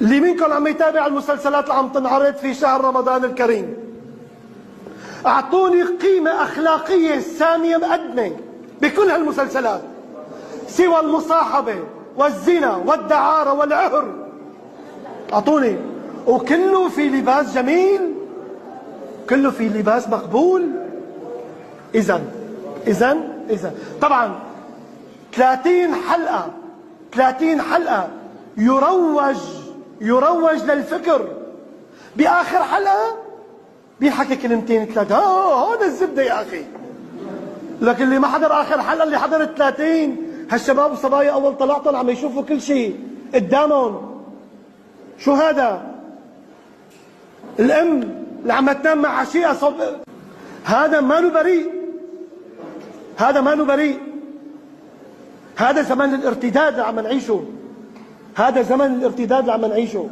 اللي منكم عم يتابع المسلسلات اللي عم تنعرض في شهر رمضان الكريم، اعطوني قيمة اخلاقية سامية مقدمة بكل هالمسلسلات سوى المصاحبة والزنا والدعارة والعهر. اعطوني، وكله في لباس جميل، كله في لباس مقبول. اذا طبعا 30 حلقة يروج للفكر، باخر حلقة بيحكي كلمتين ثلاثة، هون الزبدة يا اخي. لكن اللي ما حضر اخر حلقة، اللي حضر 30 هالشباب والصبايا اول طلعتهم عم يشوفوا كل شيء قدامهم. شو هذا؟ الام اللي عم تنام مع عشيقها هذا ما له بريء، هذا زمن الارتداد اللي عم نعيشه، هذا زمن الارتداد اللي عم نعيشه.